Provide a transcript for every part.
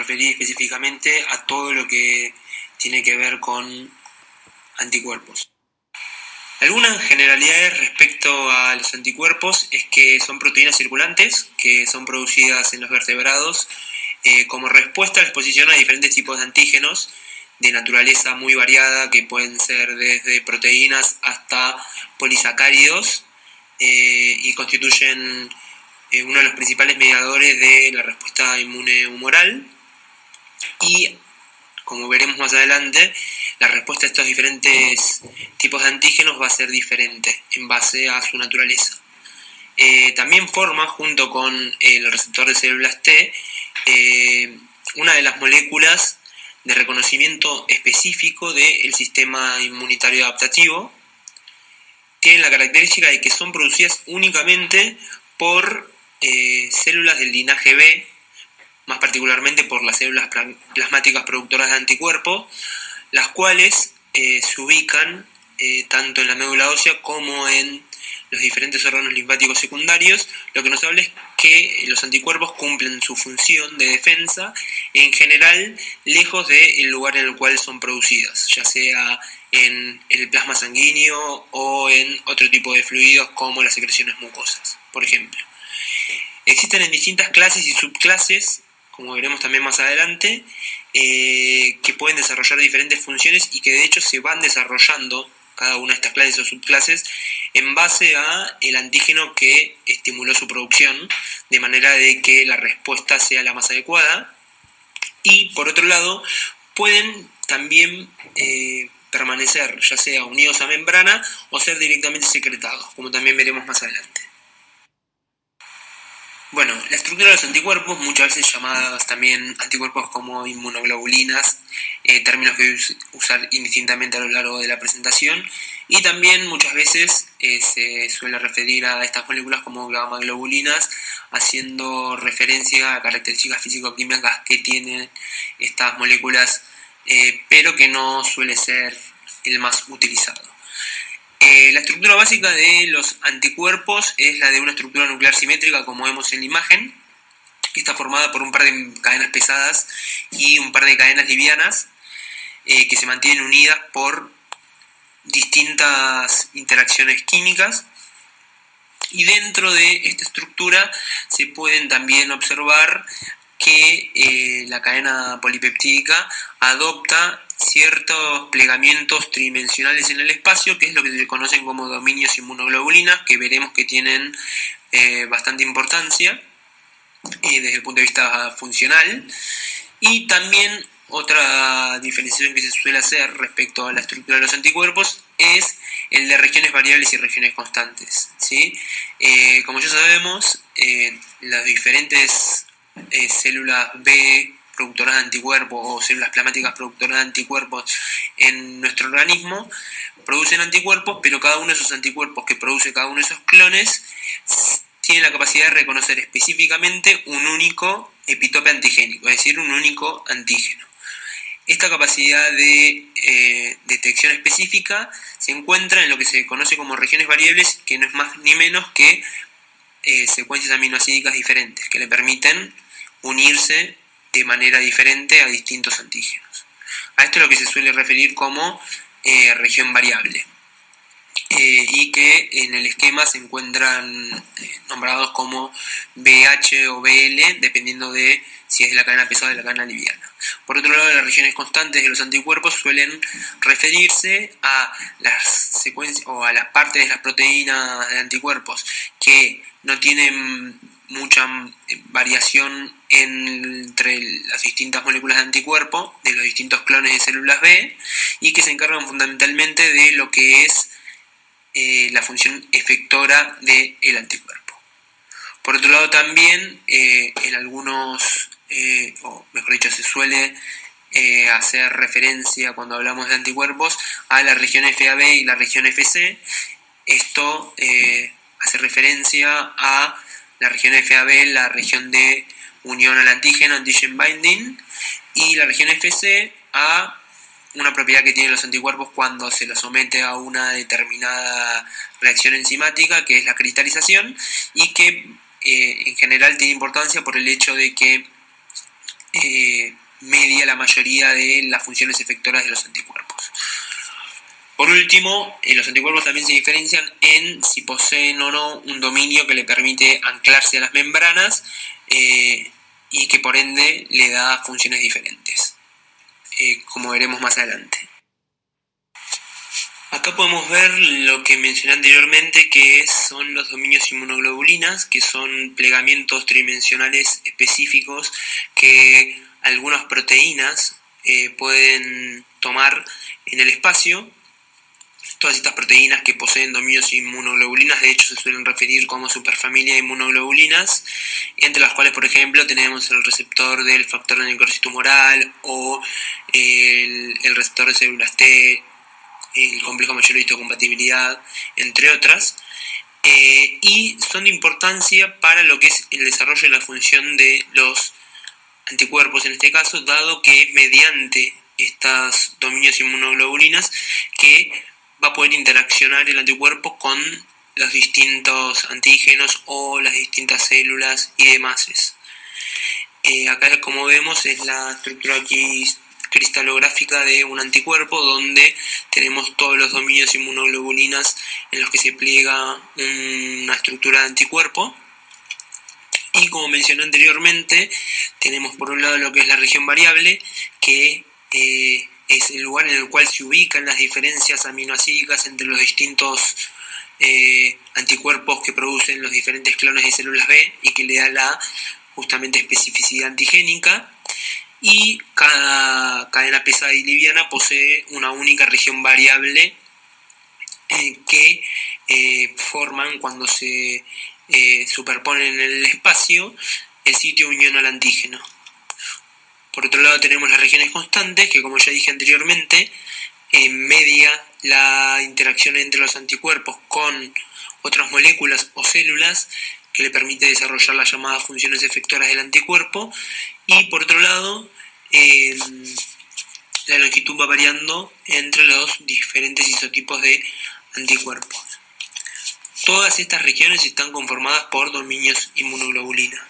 referir específicamente a todo lo que tiene que ver con anticuerpos. Algunas generalidades respecto a los anticuerpos es que son proteínas circulantes que son producidas en los vertebrados como respuesta a la exposición a diferentes tipos de antígenos de naturaleza muy variada, que pueden ser desde proteínas hasta polisacáridos, y constituyen uno de los principales mediadores de la respuesta inmune humoral. Y como veremos más adelante, la respuesta a estos diferentes tipos de antígenos va a ser diferente en base a su naturaleza. También forma, junto con el receptor de células T, una de las moléculas de reconocimiento específico del sistema inmunitario adaptativo. Tienen la característica de que son producidas únicamente por células del linaje B, más particularmente por las células plasmáticas productoras de anticuerpos, las cuales se ubican tanto en la médula ósea como en los diferentes órganos linfáticos secundarios, lo que nos habla es que los anticuerpos cumplen su función de defensa en general lejos del lugar en el cual son producidas, ya sea en el plasma sanguíneo o en otro tipo de fluidos como las secreciones mucosas, por ejemplo. Existen en distintas clases y subclases, como veremos también más adelante, que pueden desarrollar diferentes funciones y que de hecho se van desarrollando cada una de estas clases o subclases en base a el antígeno que estimuló su producción, de manera de que la respuesta sea la más adecuada. Y por otro lado, pueden también permanecer ya sea unidos a membrana o ser directamente secretados, como también veremos más adelante. Bueno, la estructura de los anticuerpos, muchas veces llamadas también anticuerpos como inmunoglobulinas, términos que voy a usar indistintamente a lo largo de la presentación, y también muchas veces se suele referir a estas moléculas como gamma-globulinas, haciendo referencia a características físico-químicas que tienen estas moléculas, pero que no suele ser el más utilizado. La estructura básica de los anticuerpos es la de una estructura nuclear simétrica, como vemos en la imagen, que está formada por un par de cadenas pesadas y un par de cadenas livianas que se mantienen unidas por distintas interacciones químicas. Y dentro de esta estructura se pueden también observar que la cadena polipeptídica adopta ciertos plegamientos tridimensionales en el espacio, que es lo que se conocen como dominios inmunoglobulinas, que veremos que tienen bastante importancia desde el punto de vista funcional. Y también otra diferenciación que se suele hacer respecto a la estructura de los anticuerpos es el de regiones variables y regiones constantes, ¿sí? Como ya sabemos, las diferentes células B productoras de anticuerpos o células plasmáticas productoras de anticuerpos en nuestro organismo producen anticuerpos, pero cada uno de esos anticuerpos que produce cada uno de esos clones tiene la capacidad de reconocer específicamente un único epitope antigénico, es decir, un único antígeno. Esta capacidad de detección específica se encuentra en lo que se conoce como regiones variables, que no es más ni menos que secuencias aminoácidas diferentes que le permiten unirse de manera diferente a distintos antígenos. A esto es lo que se suele referir como región variable, y que en el esquema se encuentran nombrados como BH o BL, dependiendo de si es de la cadena pesada o de la cadena liviana. Por otro lado, las regiones constantes de los anticuerpos suelen referirse a las secuencias o a las partes de las proteínas de anticuerpos que no tienen mucha variación entre las distintas moléculas de anticuerpo de los distintos clones de células B, y que se encargan fundamentalmente de lo que es la función efectora del anticuerpo. Por otro lado, también en algunos, o mejor dicho, se suele hacer referencia cuando hablamos de anticuerpos a la región FAB y la región FC. Esto hace referencia a la región FAB, la región de unión al antígeno, antigen binding, y la región FC a una propiedad que tienen los anticuerpos cuando se los somete a una determinada reacción enzimática, que es la cristalización, y que en general tiene importancia por el hecho de que media la mayoría de las funciones efectoras de los anticuerpos. Por último, los anticuerpos también se diferencian en si poseen o no un dominio que le permite anclarse a las membranas y que por ende le da funciones diferentes, como veremos más adelante. Acá podemos ver lo que mencioné anteriormente, que son los dominios inmunoglobulinas, que son plegamientos tridimensionales específicos que algunas proteínas pueden tomar en el espacio. Todas estas proteínas que poseen dominios inmunoglobulinas, de hecho, se suelen referir como superfamilia de inmunoglobulinas, entre las cuales, por ejemplo, tenemos el receptor del factor de necrosis tumoral o el receptor de células T, el complejo mayor de histocompatibilidad, entre otras, y son de importancia para lo que es el desarrollo de la función de los anticuerpos en este caso, dado que es mediante estas dominios inmunoglobulinas que va a poder interaccionar el anticuerpo con los distintos antígenos o las distintas células y demás. Acá, como vemos, es la estructura aquí cristalográfica de un anticuerpo, donde tenemos todos los dominios inmunoglobulinas en los que se pliega una estructura de anticuerpo. Y como mencioné anteriormente, tenemos por un lado lo que es la región variable, que es el lugar en el cual se ubican las diferencias aminoácidicas entre los distintos anticuerpos que producen los diferentes clones de células B y que le da la justamente especificidad antigénica. Y cada cadena pesada y liviana posee una única región variable que forman, cuando se superponen en el espacio, el sitio de unión al antígeno. Por otro lado tenemos las regiones constantes, que, como ya dije anteriormente, media la interacción entre los anticuerpos con otras moléculas o células, que le permite desarrollar las llamadas funciones efectoras del anticuerpo. Y por otro lado, la longitud va variando entre los diferentes isotipos de anticuerpos. Todas estas regiones están conformadas por dominios inmunoglobulinas.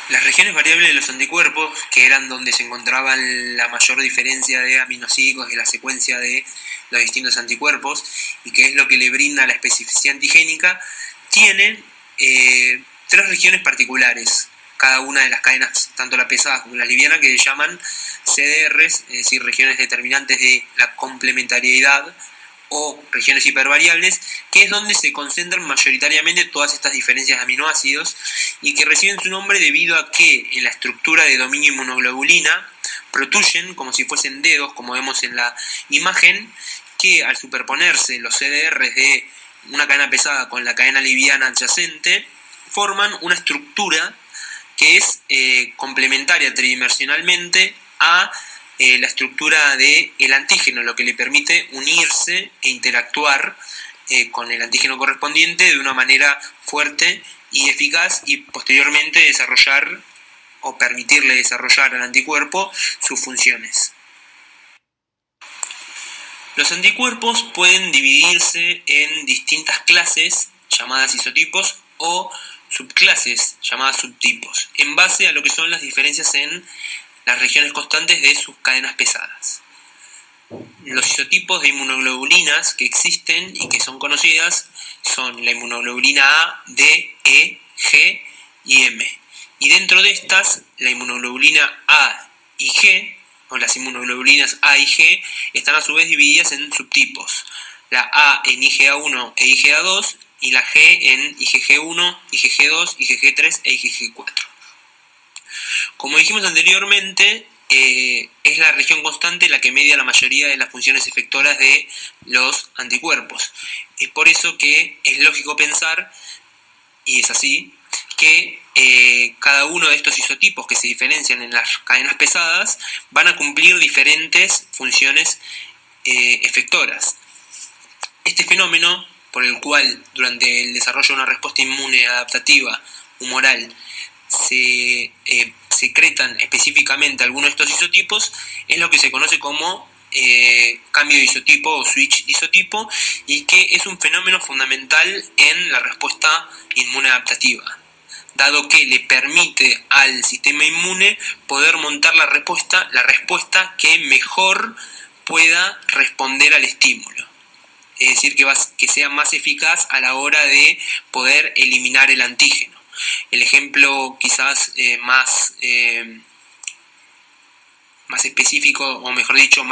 Las regiones variables de los anticuerpos, que eran donde se encontraba la mayor diferencia de aminoácidos de la secuencia de los distintos anticuerpos, y que es lo que le brinda la especificidad antigénica, tienen tres regiones particulares. Cada una de las cadenas, tanto la pesada como la liviana, que se llaman CDRs, es decir, regiones determinantes de la complementariedad, o regiones hipervariables, que es donde se concentran mayoritariamente todas estas diferencias de aminoácidos, y que reciben su nombre debido a que en la estructura de dominio inmunoglobulina protruyen como si fuesen dedos, como vemos en la imagen, que al superponerse los CDRs de una cadena pesada con la cadena liviana adyacente, forman una estructura que es complementaria tridimensionalmente a la estructura del antígeno, lo que le permite unirse e interactuar con el antígeno correspondiente de una manera fuerte y eficaz, y posteriormente desarrollar o permitirle desarrollar al anticuerpo sus funciones. Los anticuerpos pueden dividirse en distintas clases llamadas isotipos o subclases llamadas subtipos, en base a lo que son las diferencias en las regiones constantes de sus cadenas pesadas. Los isotipos de inmunoglobulinas que existen y que son conocidas son la inmunoglobulina A, D, E, G y M. Y dentro de estas, la inmunoglobulina A y G, o las inmunoglobulinas A y G, están a su vez divididas en subtipos. La A en IgA1 e IgA2 y la G en IgG1, IgG2, IgG3 e IgG4. Como dijimos anteriormente, es la región constante la que media la mayoría de las funciones efectoras de los anticuerpos. Es por eso que es lógico pensar, y es así, que cada uno de estos isotipos que se diferencian en las cadenas pesadas van a cumplir diferentes funciones efectoras. Este fenómeno, por el cual durante el desarrollo de una respuesta inmune adaptativa humoral se secretan específicamente algunos de estos isotipos, es lo que se conoce como cambio de isotipo o switch de isotipo, y que es un fenómeno fundamental en la respuesta inmune adaptativa, dado que le permite al sistema inmune poder montar la respuesta que mejor pueda responder al estímulo. Es decir, que sea más eficaz a la hora de poder eliminar el antígeno. El ejemplo quizás más específico, o mejor dicho,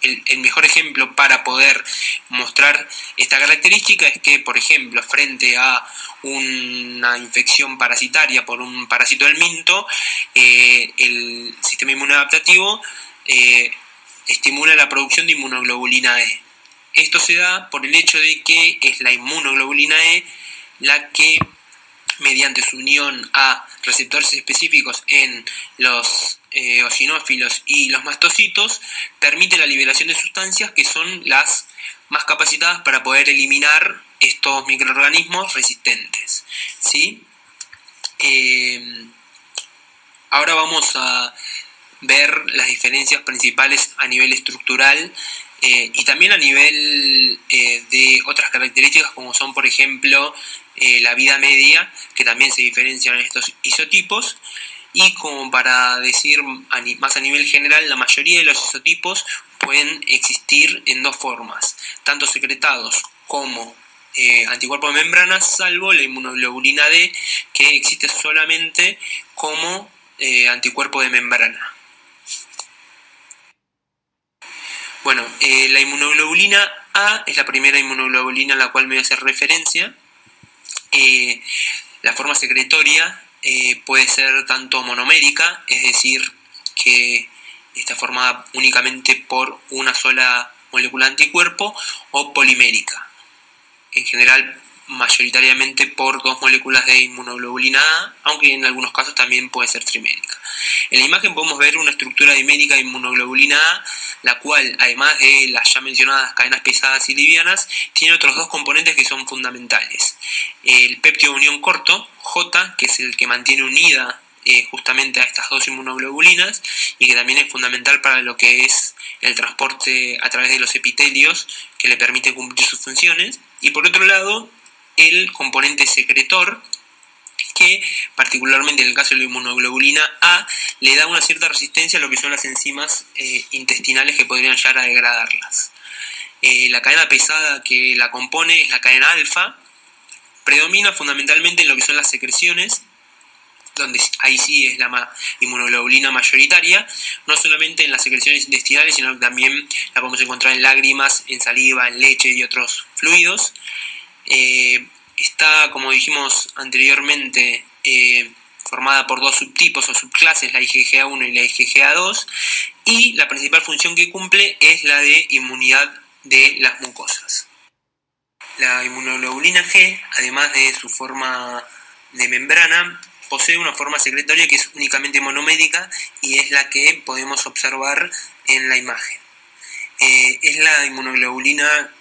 el mejor ejemplo para poder mostrar esta característica es que, por ejemplo, frente a una infección parasitaria por un parásito del minto, el sistema inmune adaptativo estimula la producción de inmunoglobulina E. Esto se da por el hecho de que es la inmunoglobulina E la que, mediante su unión a receptores específicos en los eosinófilos y los mastocitos, permite la liberación de sustancias que son las más capacitadas para poder eliminar estos microorganismos resistentes, ¿sí? Ahora vamos a ver las diferencias principales a nivel estructural y también a nivel de otras características, como son, por ejemplo, la vida media, que también se diferencian en estos isotipos. Y como para decir más a nivel general, la mayoría de los isotipos pueden existir en dos formas, tanto secretados como anticuerpos de membrana, salvo la inmunoglobulina D, que existe solamente como anticuerpo de membrana. Bueno, la inmunoglobulina A es la primera inmunoglobulina a la cual me voy a hacer referencia. La forma secretoria puede ser tanto monomérica, es decir, que está formada únicamente por una sola molécula anticuerpo, o polimérica, en general mayoritariamente por dos moléculas de inmunoglobulina A, aunque en algunos casos también puede ser trimérica. En la imagen podemos ver una estructura dimérica de inmunoglobulina A, la cual, además de las ya mencionadas cadenas pesadas y livianas, tiene otros dos componentes que son fundamentales. El péptido de unión corto, J, que es el que mantiene unida justamente a estas dos inmunoglobulinas y que también es fundamental para lo que es el transporte a través de los epitelios, que le permite cumplir sus funciones. Y por otro lado, el componente secretor, que particularmente en el caso de la inmunoglobulina A le da una cierta resistencia a lo que son las enzimas intestinales que podrían llegar a degradarlas. La cadena pesada que la compone es la cadena alfa, predomina fundamentalmente en lo que son las secreciones, donde ahí sí es la inmunoglobulina mayoritaria, no solamente en las secreciones intestinales, sino que también la podemos encontrar en lágrimas, en saliva, en leche y otros fluidos. Está, como dijimos anteriormente, formada por dos subtipos o subclases, la IgGA1 y la IgGA2, y la principal función que cumple es la de inmunidad de las mucosas. La inmunoglobulina G, además de su forma de membrana, posee una forma secretoria que es únicamente monomérica y es la que podemos observar en la imagen. Es la inmunoglobulina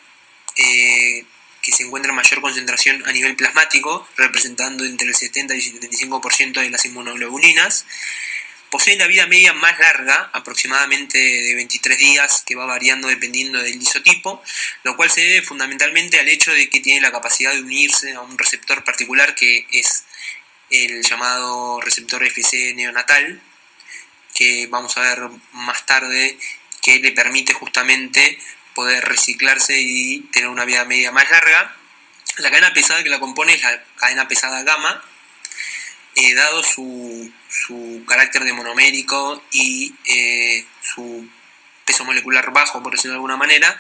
que se encuentra en mayor concentración a nivel plasmático, representando entre el 70 y el 75% de las inmunoglobulinas. Posee la vida media más larga, aproximadamente de 23 días, que va variando dependiendo del isotipo, lo cual se debe fundamentalmente al hecho de que tiene la capacidad de unirse a un receptor particular, que es el llamado receptor Fc neonatal, que vamos a ver más tarde, que le permite justamente poder reciclarse y tener una vida media más larga. La cadena pesada que la compone es la cadena pesada gamma, dado su carácter de monomérico y su peso molecular bajo, por decirlo de alguna manera,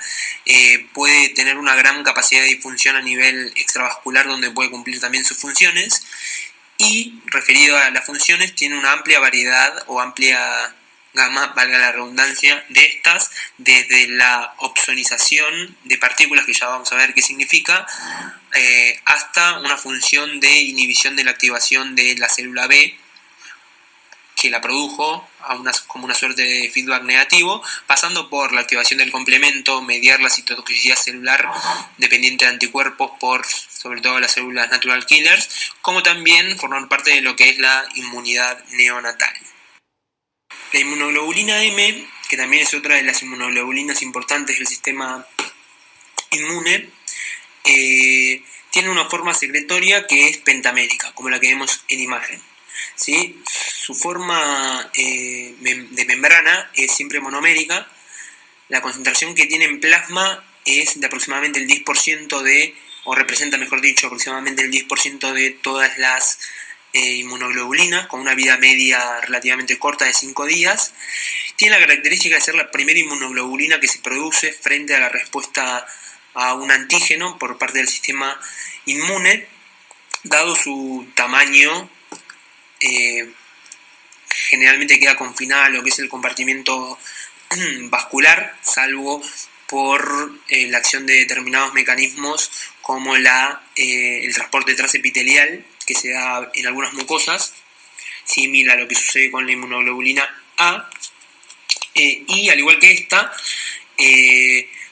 puede tener una gran capacidad de difusión a nivel extravascular, donde puede cumplir también sus funciones. Y referido a las funciones, tiene una amplia variedad o amplia gama, valga la redundancia, de estas, desde la opsonización de partículas, que ya vamos a ver qué significa, hasta una función de inhibición de la activación de la célula B, que la produjo como una suerte de feedback negativo, pasando por la activación del complemento, mediar la citotoxicidad celular dependiente de anticuerpos por sobre todo las células natural killers, como también formar parte de lo que es la inmunidad neonatal. La inmunoglobulina M, que también es otra de las inmunoglobulinas importantes del sistema inmune, tiene una forma secretoria que es pentamérica, como la que vemos en imagen, ¿sí? Su forma de membrana es siempre monomérica. La concentración que tiene en plasma es de aproximadamente el 10% o representa, mejor dicho, aproximadamente el 10% de todas las inmunoglobulinas, con una vida media relativamente corta de 5 días. Tiene la característica de ser la primera inmunoglobulina que se produce frente a la respuesta a un antígeno por parte del sistema inmune, dado su tamaño. Generalmente queda confinada a lo que es el compartimento vascular, salvo por la acción de determinados mecanismos como el transporte transepitelial, que se da en algunas mucosas, similar a lo que sucede con la inmunoglobulina A, y al igual que esta,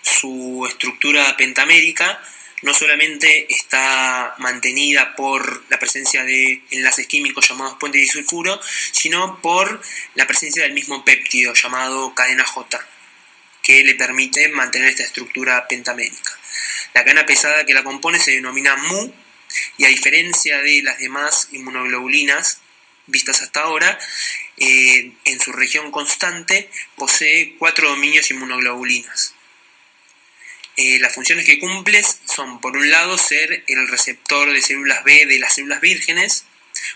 su estructura pentamérica no solamente está mantenida por la presencia de enlaces químicos llamados puentes disulfuro, sino por la presencia del mismo péptido llamado cadena J, que le permite mantener esta estructura pentamérica. La cadena pesada que la compone se denomina Mu, y a diferencia de las demás inmunoglobulinas vistas hasta ahora, en su región constante posee 4 dominios inmunoglobulinas. Las funciones que cumple son, por un lado, ser el receptor de células B de las células vírgenes,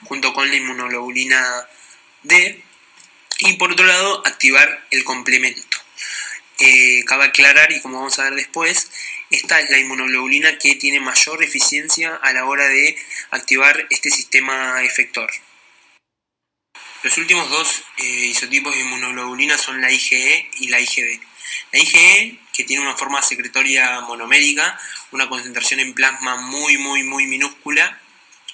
junto con la inmunoglobulina D, y por otro lado, activar el complemento. Cabe aclarar, y como vamos a ver después, esta es la inmunoglobulina que tiene mayor eficiencia a la hora de activar este sistema efector. Los últimos dos isotipos de inmunoglobulina son la IgE y la IgD. La IgE, que tiene una forma secretoria monomérica, una concentración en plasma muy minúscula,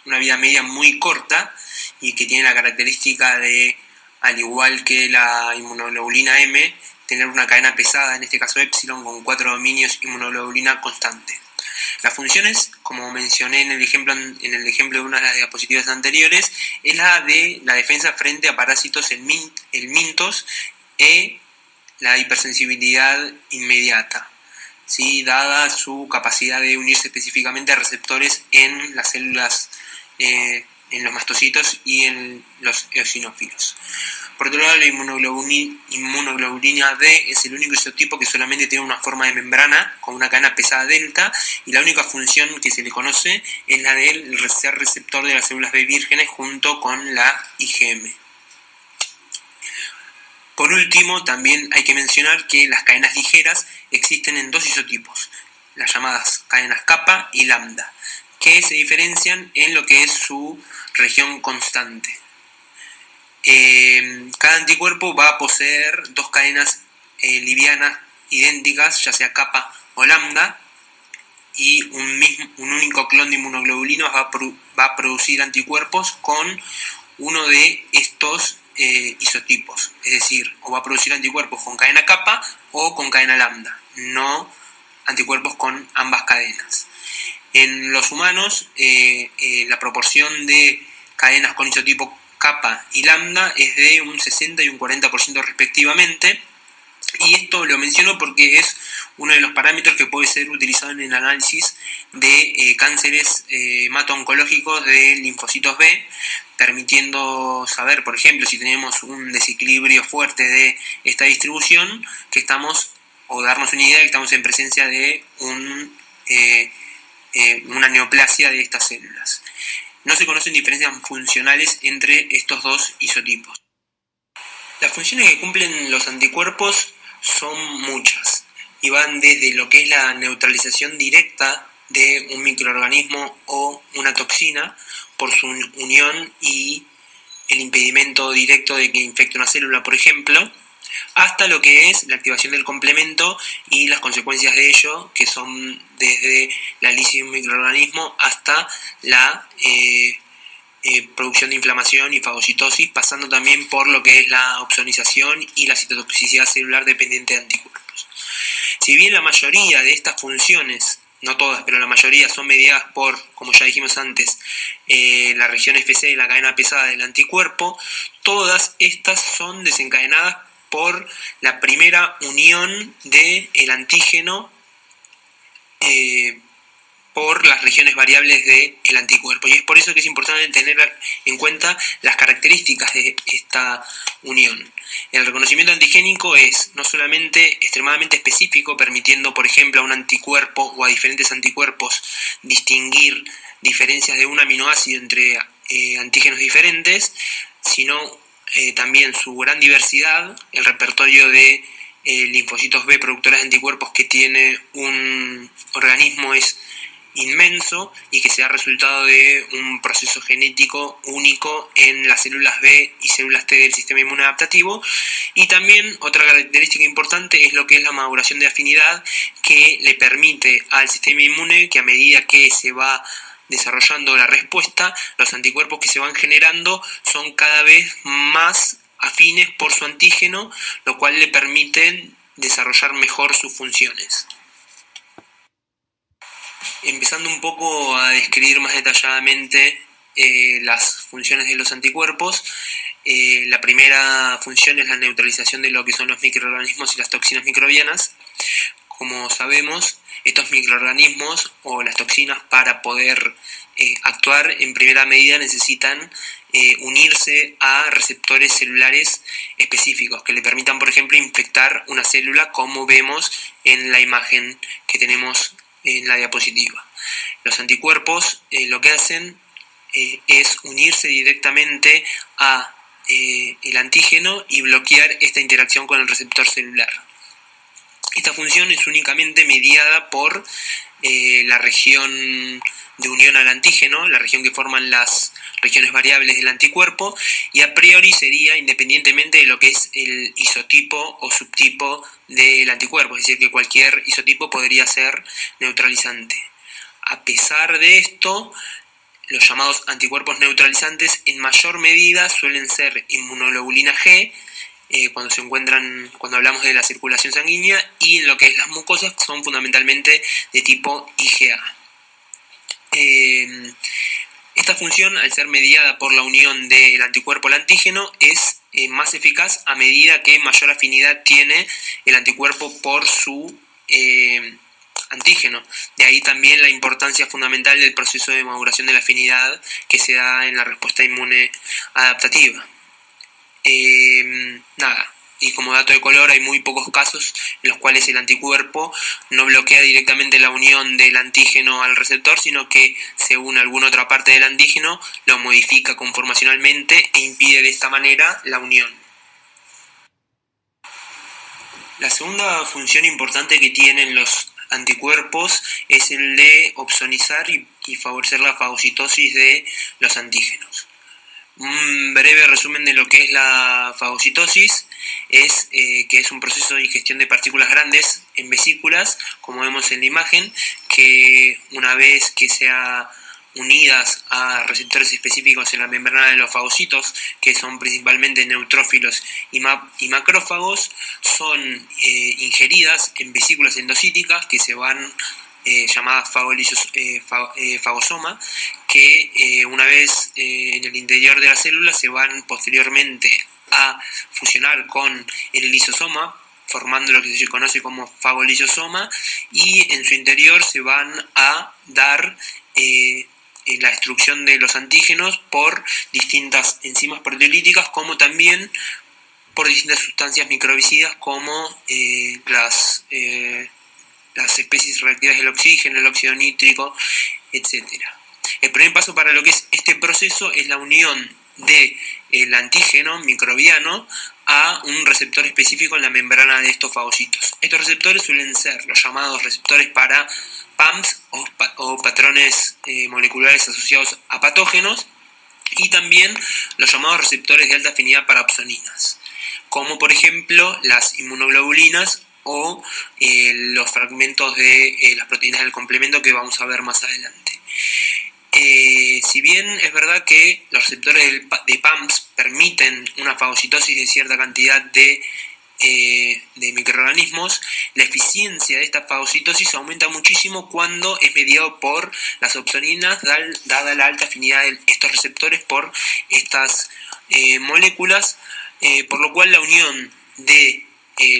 una vida media muy corta, y que tiene la característica de, al igual que la inmunoglobulina M, tener una cadena pesada, en este caso epsilon, con 4 dominios inmunoglobulina constante. Las funciones, como mencioné en el ejemplo de una de las diapositivas anteriores, es la de la defensa frente a parásitos mintos e la hipersensibilidad inmediata, ¿sí? Dada su capacidad de unirse específicamente a receptores en las células, en los mastocitos y en los eosinófilos. Por otro lado, la inmunoglobulina D es el único isotipo que solamente tiene una forma de membrana con una cadena pesada delta, y la única función que se le conoce es la del ser receptor de las células B vírgenes junto con la IgM. Por último, también hay que mencionar que las cadenas ligeras existen en 2 isotipos, las llamadas cadenas kappa y lambda, que se diferencian en lo que es su región constante. Cada anticuerpo va a poseer 2 cadenas livianas idénticas, ya sea kappa o lambda, y un único clon de inmunoglobulinas va a producir anticuerpos con uno de estos isotipos, es decir, o va a producir anticuerpos con cadena kappa o con cadena lambda, no anticuerpos con ambas cadenas. En los humanos, la proporción de cadenas con isotipo kappa y lambda es de un 60 y un 40% respectivamente, y esto lo menciono porque es uno de los parámetros que puede ser utilizado en el análisis de cánceres hemato-oncológicos de linfocitos B, permitiendo saber, por ejemplo, si tenemos un desequilibrio fuerte de esta distribución, que estamos, o darnos una idea de que estamos en presencia de una neoplasia de estas células. No se conocen diferencias funcionales entre estos 2 isotipos. Las funciones que cumplen los anticuerpos son muchas y van desde lo que es la neutralización directa de un microorganismo o una toxina por su unión y el impedimento directo de que infecte una célula, por ejemplo, hasta lo que es la activación del complemento y las consecuencias de ello, que son desde la lisis de un microorganismo hasta la producción de inflamación y fagocitosis, pasando también por lo que es la opsonización y la citotoxicidad celular dependiente de anticuerpos. Si bien la mayoría de estas funciones, no todas, pero la mayoría son mediadas por, como ya dijimos antes, la región FC de la cadena pesada del anticuerpo, todas estas son desencadenadas por la primera unión del antígeno por las regiones variables del anticuerpo. Y es por eso que es importante tener en cuenta las características de esta unión. El reconocimiento antigénico es no solamente extremadamente específico, permitiendo, por ejemplo, a un anticuerpo o a diferentes anticuerpos distinguir diferencias de un aminoácido entre antígenos diferentes, sino también su gran diversidad, el repertorio de linfocitos B productores de anticuerpos que tiene un organismo es inmenso y que se da resultado de un proceso genético único en las células B y células T del sistema inmune adaptativo. Y también otra característica importante es lo que es la maduración de afinidad, que le permite al sistema inmune que a medida que se va desarrollando la respuesta, los anticuerpos que se van generando son cada vez más afines por su antígeno, lo cual le permite desarrollar mejor sus funciones. Empezando un poco a describir más detalladamente las funciones de los anticuerpos, la primera función es la neutralización de lo que son los microorganismos y las toxinas microbianas. Como sabemos, estos microorganismos o las toxinas, para poder actuar en primera medida, necesitan unirse a receptores celulares específicos que le permitan, por ejemplo, infectar una célula, como vemos en la imagen que tenemos en la diapositiva. Los anticuerpos lo que hacen es unirse directamente a el antígeno y bloquear esta interacción con el receptor celular. Esta función es únicamente mediada por la región de unión al antígeno, la región que forman las regiones variables del anticuerpo, y a priori sería independientemente de lo que es el isotipo o subtipo del anticuerpo, es decir, que cualquier isotipo podría ser neutralizante. A pesar de esto, los llamados anticuerpos neutralizantes en mayor medida suelen ser inmunoglobulina G, cuando hablamos de la circulación sanguínea, y en lo que es las mucosas son fundamentalmente de tipo IgA. Esta función, al ser mediada por la unión del anticuerpo al antígeno, es más eficaz a medida que mayor afinidad tiene el anticuerpo por su antígeno. De ahí también la importancia fundamental del proceso de maduración de la afinidad que se da en la respuesta inmune adaptativa. Y como dato de color, hay muy pocos casos en los cuales el anticuerpo no bloquea directamente la unión del antígeno al receptor, sino que según alguna otra parte del antígeno lo modifica conformacionalmente e impide de esta manera la unión. La segunda función importante que tienen los anticuerpos es el de opsonizar y favorecer la fagocitosis de los antígenos. Un breve resumen de lo que es la fagocitosis es que es un proceso de ingestión de partículas grandes en vesículas, como vemos en la imagen, que una vez que sean unidas a receptores específicos en la membrana de los fagocitos, que son principalmente neutrófilos y macrófagos, son ingeridas en vesículas endocíticas que se van llamadas fagosoma, que una vez en el interior de la célula se van posteriormente a fusionar con el lisosoma, formando lo que se conoce como fagolisosoma, y en su interior se van a dar la destrucción de los antígenos por distintas enzimas proteolíticas, como también por distintas sustancias microbicidas como las especies reactivas del oxígeno, el óxido nítrico, etc. El primer paso para lo que es este proceso es la unión del antígeno microbiano a un receptor específico en la membrana de estos fagocitos. Estos receptores suelen ser los llamados receptores para PAMPs o patrones moleculares asociados a patógenos, y también los llamados receptores de alta afinidad para opsoninas, como por ejemplo las inmunoglobulinas o los fragmentos de las proteínas del complemento que vamos a ver más adelante. Si bien es verdad que los receptores de PAMPs permiten una fagocitosis de cierta cantidad de microorganismos, la eficiencia de esta fagocitosis aumenta muchísimo cuando es mediado por las opsoninas, dada la alta afinidad de estos receptores por estas moléculas, por lo cual la unión de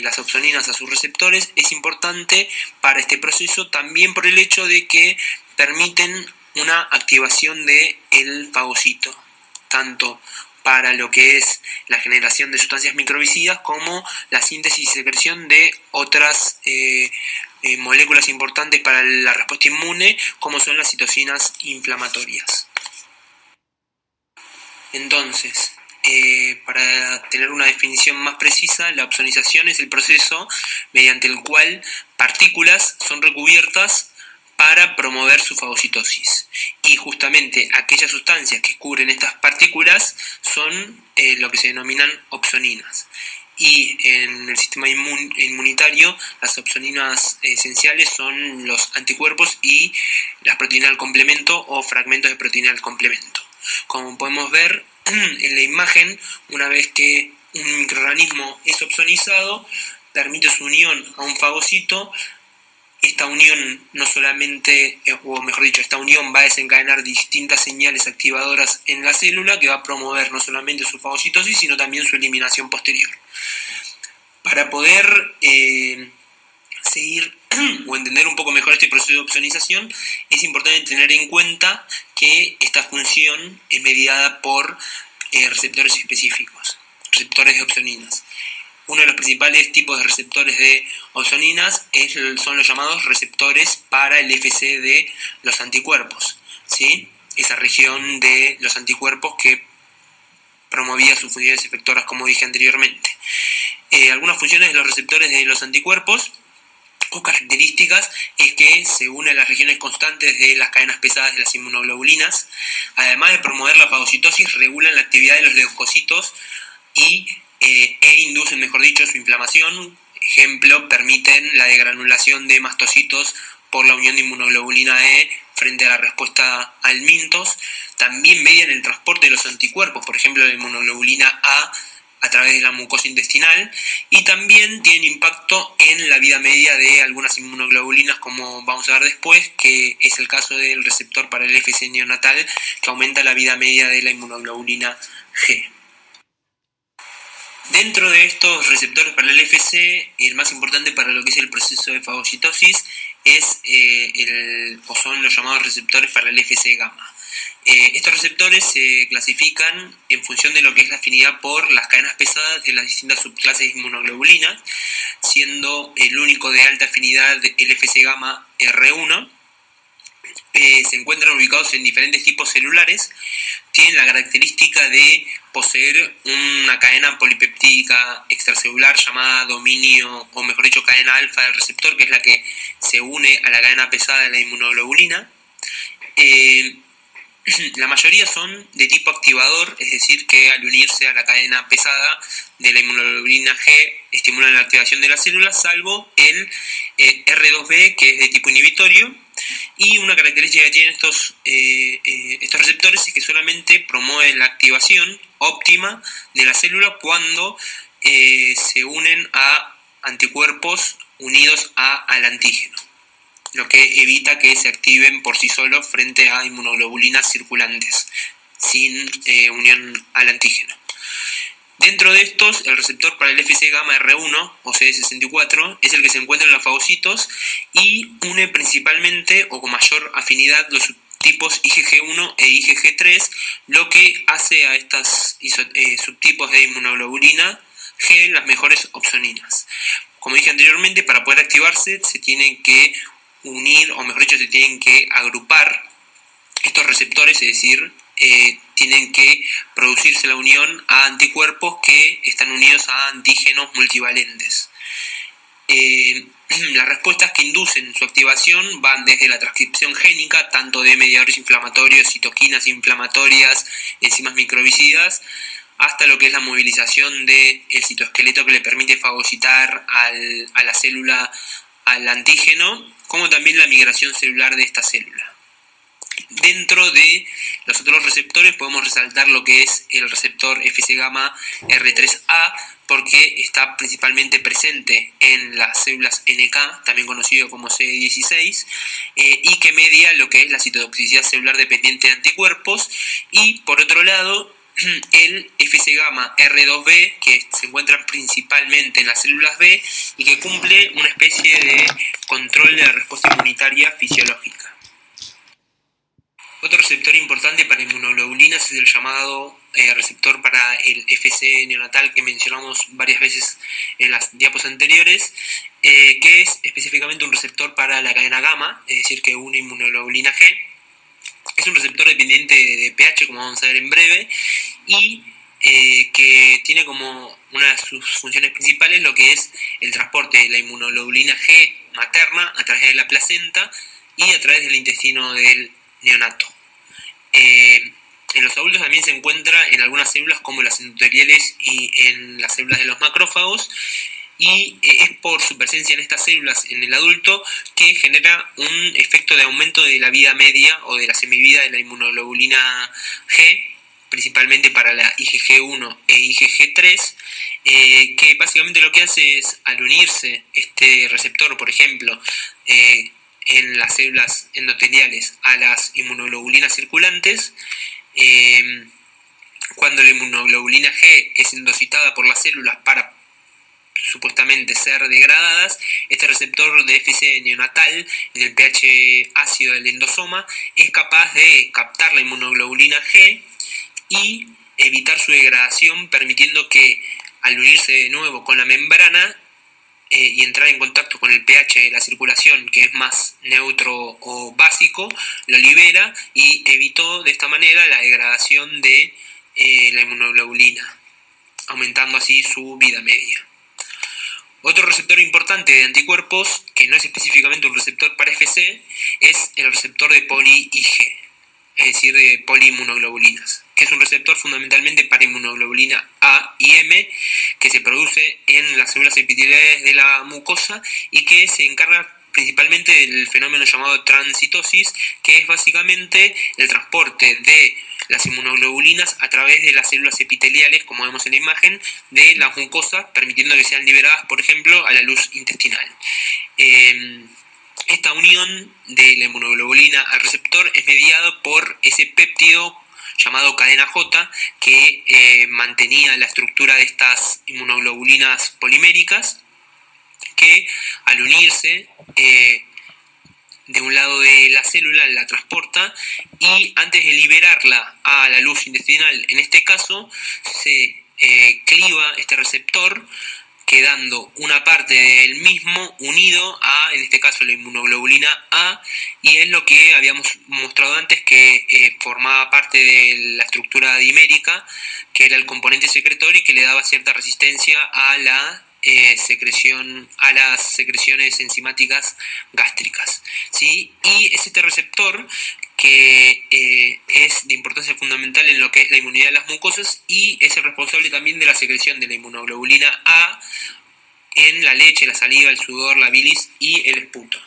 las opsoninas a sus receptores es importante para este proceso, también por el hecho de que permiten una activación del fagocito, tanto para lo que es la generación de sustancias microbicidas como la síntesis y secreción de otras moléculas importantes para la respuesta inmune, como son las citocinas inflamatorias. Entonces, para tener una definición más precisa, la opsonización es el proceso mediante el cual partículas son recubiertas para promover su fagocitosis. Y justamente aquellas sustancias que cubren estas partículas son lo que se denominan opsoninas. Y en el sistema inmunitario, las opsoninas esenciales son los anticuerpos y las proteínas del complemento o fragmentos de proteína del complemento. Como podemos ver en la imagen, una vez que un microorganismo es opsonizado, permite su unión a un fagocito. Esta unión no solamente, o mejor dicho, esta unión va a desencadenar distintas señales activadoras en la célula que va a promover no solamente su fagocitosis, sino también su eliminación posterior. Para poder seguir o entender un poco mejor este proceso de opsonización, es importante tener en cuenta que esta función es mediada por receptores específicos, receptores de opsoninas. Uno de los principales tipos de receptores de opsoninas son los llamados receptores para el FC de los anticuerpos, ¿sí? Esa región de los anticuerpos que promovía sus funciones efectoras, como dije anteriormente. Algunas funciones de los receptores de los anticuerpos o características es que se une a las regiones constantes de las cadenas pesadas de las inmunoglobulinas. Además de promover la fagocitosis, regulan la actividad de los leucocitos e inducen, mejor dicho, su inflamación. Ejemplo, permiten la degranulación de mastocitos por la unión de inmunoglobulina E frente a la respuesta al MINTOS. También median el transporte de los anticuerpos, por ejemplo, la inmunoglobulina a través de la mucosa intestinal, y también tienen impacto en la vida media de algunas inmunoglobulinas, como vamos a ver después, que es el caso del receptor para el FC neonatal, que aumenta la vida media de la inmunoglobulina G. Dentro de estos receptores para el FC, el más importante para lo que es el proceso de fagocitosis son los llamados receptores para el FC gamma. Estos receptores se clasifican en función de lo que es la afinidad por las cadenas pesadas de las distintas subclases de inmunoglobulinas, siendo el único de alta afinidad el FC gamma R1. Se encuentran ubicados en diferentes tipos celulares, tienen la característica de poseer una cadena polipeptídica extracelular llamada dominio, o mejor dicho, cadena alfa del receptor, que es la que se une a la cadena pesada de la inmunoglobulina. La mayoría son de tipo activador, es decir, que al unirse a la cadena pesada de la inmunoglobulina G estimulan la activación de las células, salvo el R2B, que es de tipo inhibitorio. Y una característica que tienen estos receptores es que solamente promueven la activación óptima de la célula cuando se unen a anticuerpos unidos al antígeno, lo que evita que se activen por sí solos frente a inmunoglobulinas circulantes sin unión al antígeno. Dentro de estos, el receptor para el FC gamma R1 o CD64 es el que se encuentra en los fagocitos y une principalmente o con mayor afinidad los subtipos IgG1 e IgG3, lo que hace a estos subtipos de inmunoglobulina G las mejores opsoninas. Como dije anteriormente, para poder activarse se tienen que unir, o mejor dicho, se tienen que agrupar estos receptores, es decir, tienen que producirse la unión a anticuerpos que están unidos a antígenos multivalentes. Las respuestas que inducen su activación van desde la transcripción génica, tanto de mediadores inflamatorios, citoquinas inflamatorias, enzimas microbicidas, hasta lo que es la movilización del citoesqueleto que le permite fagocitar a la célula al antígeno, como también la migración celular de esta célula. Dentro de los otros receptores podemos resaltar lo que es el receptor FC gamma R3A, porque está principalmente presente en las células NK, también conocido como CD16, y que media lo que es la citotoxicidad celular dependiente de anticuerpos. Y por otro lado, el FC gamma R2B, que se encuentra principalmente en las células B y que cumple una especie de control de la respuesta inmunitaria fisiológica. Otro receptor importante para inmunoglobulinas es el llamado receptor para el FC neonatal que mencionamos varias veces en las diapos anteriores, que es específicamente un receptor para la cadena gamma, es decir, que une inmunoglobulina G. Es un receptor dependiente de pH, como vamos a ver en breve, y que tiene como una de sus funciones principales lo que es el transporte de la inmunoglobulina G materna a través de la placenta y a través del intestino del neonato. En los adultos también se encuentra en algunas células como las endoteliales y en las células de los macrófagos, y es por su presencia en estas células en el adulto que genera un efecto de aumento de la vida media o de la semivida de la inmunoglobulina G, principalmente para la IgG1 e IgG3, que básicamente lo que hace es, al unirse este receptor, por ejemplo, en las células endoteliales a las inmunoglobulinas circulantes, cuando la inmunoglobulina G es endocitada por las células para supuestamente ser degradadas, este receptor de FC neonatal en el pH ácido del endosoma es capaz de captar la inmunoglobulina G y evitar su degradación, permitiendo que al unirse de nuevo con la membrana y entrar en contacto con el pH de la circulación, que es más neutro o básico, lo libera y evitó de esta manera la degradación de la inmunoglobulina, aumentando así su vida media. Otro receptor importante de anticuerpos, que no es específicamente un receptor para FC, es el receptor de poli-IG, es decir, de poliinmunoglobulinas, que es un receptor fundamentalmente para inmunoglobulina A y M, que se produce en las células epiteliales de la mucosa y que se encarga principalmente del fenómeno llamado transcitosis, que es básicamente el transporte de las inmunoglobulinas a través de las células epiteliales, como vemos en la imagen, de la mucosa, permitiendo que sean liberadas, por ejemplo, a la luz intestinal. Esta unión de la inmunoglobulina al receptor es mediada por ese péptido llamado cadena J, que mantenía la estructura de estas inmunoglobulinas poliméricas, que al unirse de un lado de la célula la transporta y antes de liberarla a la luz intestinal, en este caso, se cliva este receptor, quedando una parte del mismo unido a, en este caso, la inmunoglobulina A, y es lo que habíamos mostrado antes, que formaba parte de la estructura dimérica, que era el componente secretor y que le daba cierta resistencia a la secreción, a las secreciones enzimáticas gástricas, ¿sí? Y es este receptor que es de importancia fundamental en lo que es la inmunidad de las mucosas y es el responsable también de la secreción de la inmunoglobulina A en la leche, la saliva, el sudor, la bilis y el esputo.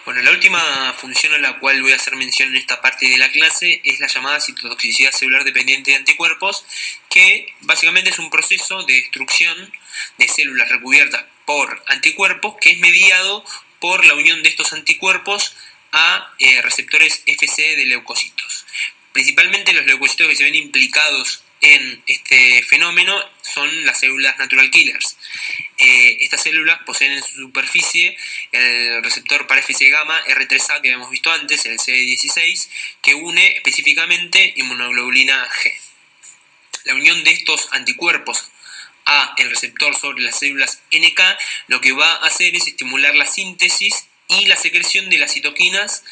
Bueno, la última función a la cual voy a hacer mención en esta parte de la clase es la llamada citotoxicidad celular dependiente de anticuerpos, que básicamente es un proceso de destrucción de células recubiertas por anticuerpos que es mediado por la unión de estos anticuerpos a receptores FC de leucocitos. Principalmente los leucocitos que se ven implicados en este fenómeno son las células natural killers. Estas células poseen en su superficie el receptor para FC gamma R3A que habíamos visto antes, el CD16, que une específicamente inmunoglobulina G. La unión de estos anticuerpos a el receptor sobre las células NK lo que va a hacer es estimular la síntesis y la secreción de las citoquinas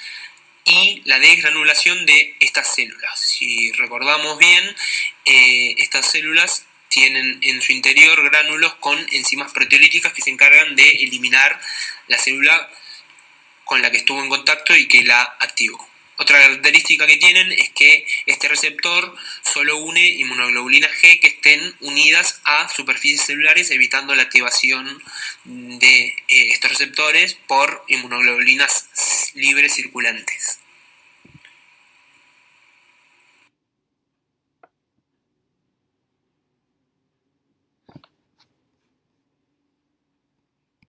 y la desgranulación de estas células. Si recordamos bien, estas células tienen en su interior gránulos con enzimas proteolíticas que se encargan de eliminar la célula con la que estuvo en contacto y que la activó. Otra característica que tienen es que este receptor solo une inmunoglobulinas G que estén unidas a superficies celulares, evitando la activación de estos receptores por inmunoglobulinas libres circulantes.